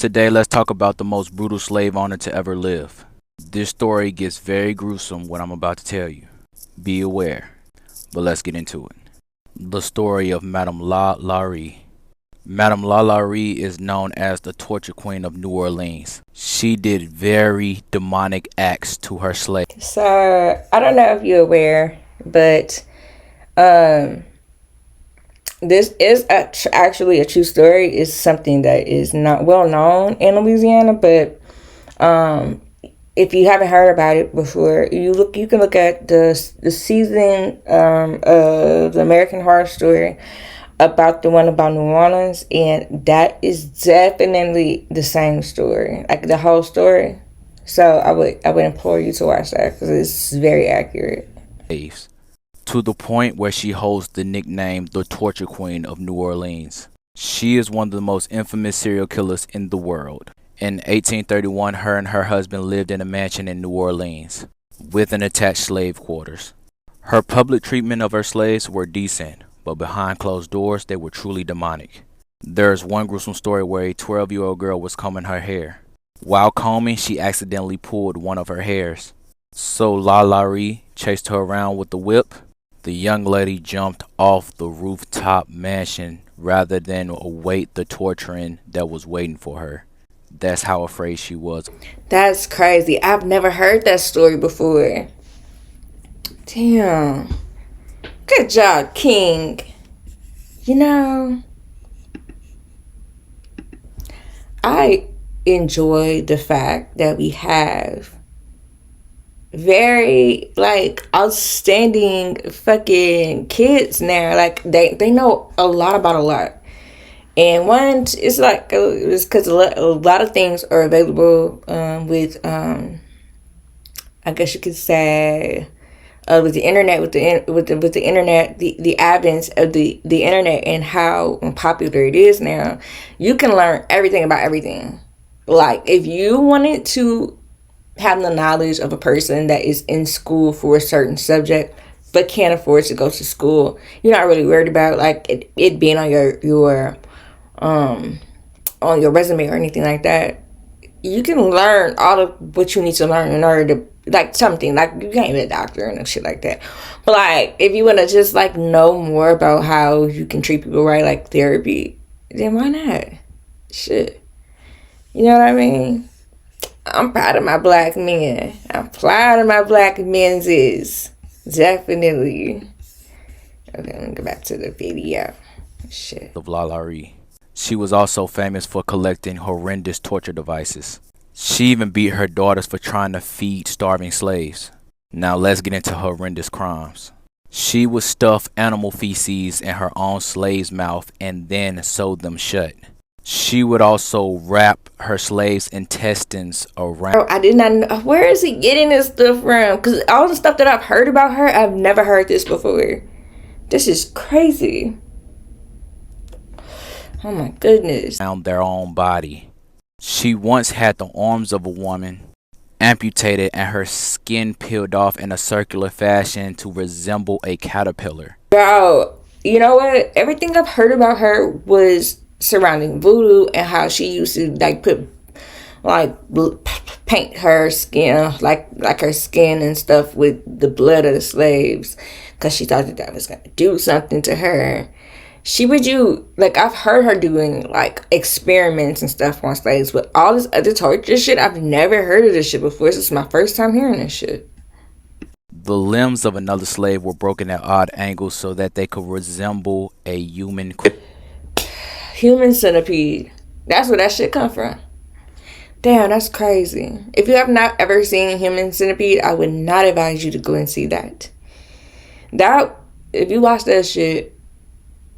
Today, let's talk about the most brutal slave owner to ever live. This story gets very gruesome, what I'm about to tell you. Be aware, but let's get into it. The story of Madame LaLaurie. Madame LaLaurie is known as the torture queen of New Orleans. She did very demonic acts to her slaves. So I don't know if you're aware, but um, this is actually a true story. It's something that is not well known in Louisiana, but um, if you haven't heard about it before, you can look at the season of the American Horror Story about the one about New Orleans, and that is definitely the same story, like the whole story. So I would implore you to watch that because it's very accurate. To the point where she holds the nickname the torture queen of New Orleans. She is one of the most infamous serial killers in the world. In 1831, her and her husband lived in a mansion in New Orleans with an attached slave quarters. Her public treatment of her slaves were decent, but behind closed doors they were truly demonic. There's one gruesome story where a 12-year-old girl was combing her hair. While combing, she accidentally pulled one of her hairs. So LaLaurie chased her around with the whip. The young lady jumped off the rooftop mansion rather than await the torturing that was waiting for her. That's how afraid she was. That's crazy. I've never heard that story before. Damn. Good job, King. You know, I enjoy the fact that we have very like outstanding fucking kids now. Like they know a lot about a lot. And one, it's like it's because a lot of things are available with I guess you could say with the internet, with the internet, the advent of the internet and how popular it is now. You can learn everything about everything. Like if you wanted to have the knowledge of a person that is in school for a certain subject but can't afford to go to school, you're not really worried about like it being on your on your resume or anything like that. You can learn all of what you need to learn in order to like something like you can't be a doctor and shit like that. But like if you want to just like know more about how you can treat people right, like therapy, then why not? Shit, you know what I mean? I'm proud of my black men. I'm proud of my black men's is definitely. Okay, let me go back to the video. Shit. Of LaLaurie. She was also famous for collecting horrendous torture devices. She even beat her daughters for trying to feed starving slaves. Now let's get into horrendous crimes. She would stuff animal feces in her own slave's mouth and then sew them shut. She would also wrap her slaves' intestines around. Bro, I did not know. Where is he getting this stuff from? Because all the stuff that I've heard about her, I've never heard this before. This is crazy. Oh my goodness. Around their own body. She once had the arms of a woman amputated and her skin peeled off in a circular fashion to resemble a caterpillar. Bro, you know what? Everything I've heard about her was surrounding voodoo and how she used to like put like paint her skin like her skin and stuff with the blood of the slaves because she thought that was gonna do something to her. She would do like I've heard her doing like experiments and stuff on slaves, but all this other torture shit I've never heard of this shit before. This is my first time hearing this shit. The limbs of another slave were broken at odd angles so that they could resemble a human. Human centipede. That's where that shit come from. Damn, that's crazy. If you have not ever seen Human Centipede, I would not advise you to go and see that. If you watch that shit,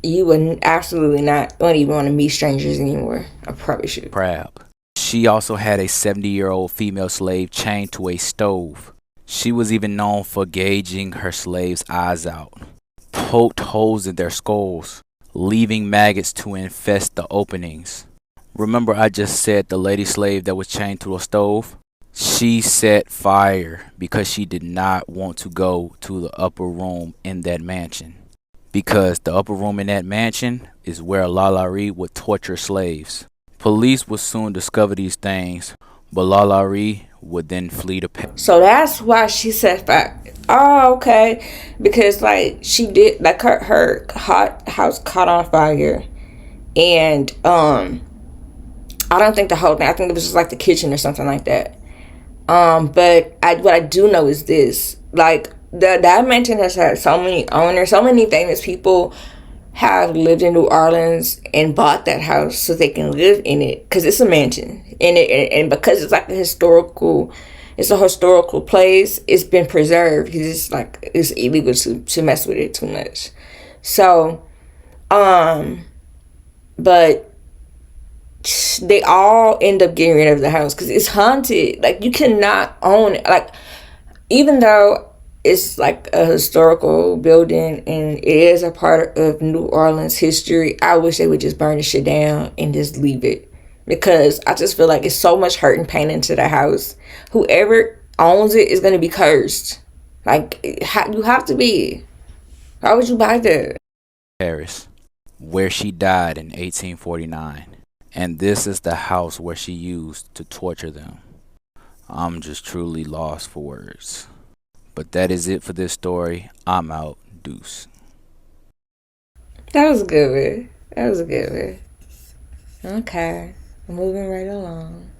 you would absolutely not even want to meet strangers anymore. I promise you. Crab. She also had a 70-year-old female slave chained to a stove. She was even known for gauging her slaves' eyes out, poked holes in their skulls, leaving maggots to infest the openings. Remember I just said the lady slave that was chained to a stove? She set fire because she did not want to go to the upper room in that mansion. Because the upper room in that mansion is where LaLaurie would torture slaves. Police would soon discover these things, but LaLaurie would then flee to Paris. So that's why she said, "Oh, okay," because like she did, like her hot house caught on fire, and I don't think the whole thing. I think it was just like the kitchen or something like that. But what I do know is this: like that mansion has had so many owners, so many famous people have lived in New Orleans and bought that house so they can live in it because it's a mansion, and because it's like it's a historical place. It's been preserved because it's like it's illegal to mess with it too much. So, but they all end up getting rid of the house because it's haunted. Like you cannot own it. Like even though it's like a historical building and it is a part of New Orleans history, I wish they would just burn the shit down and just leave it, because I just feel like it's so much hurt and pain into the house. Whoever owns it is going to be cursed. Like you have to be. Why would you buy that? Paris, where she died in 1849. And this is the house where she used to torture them. I'm just truly lost for words. But that is it for this story. I'm out. Deuce. That was a good one. That was a good one. Okay. Moving right along.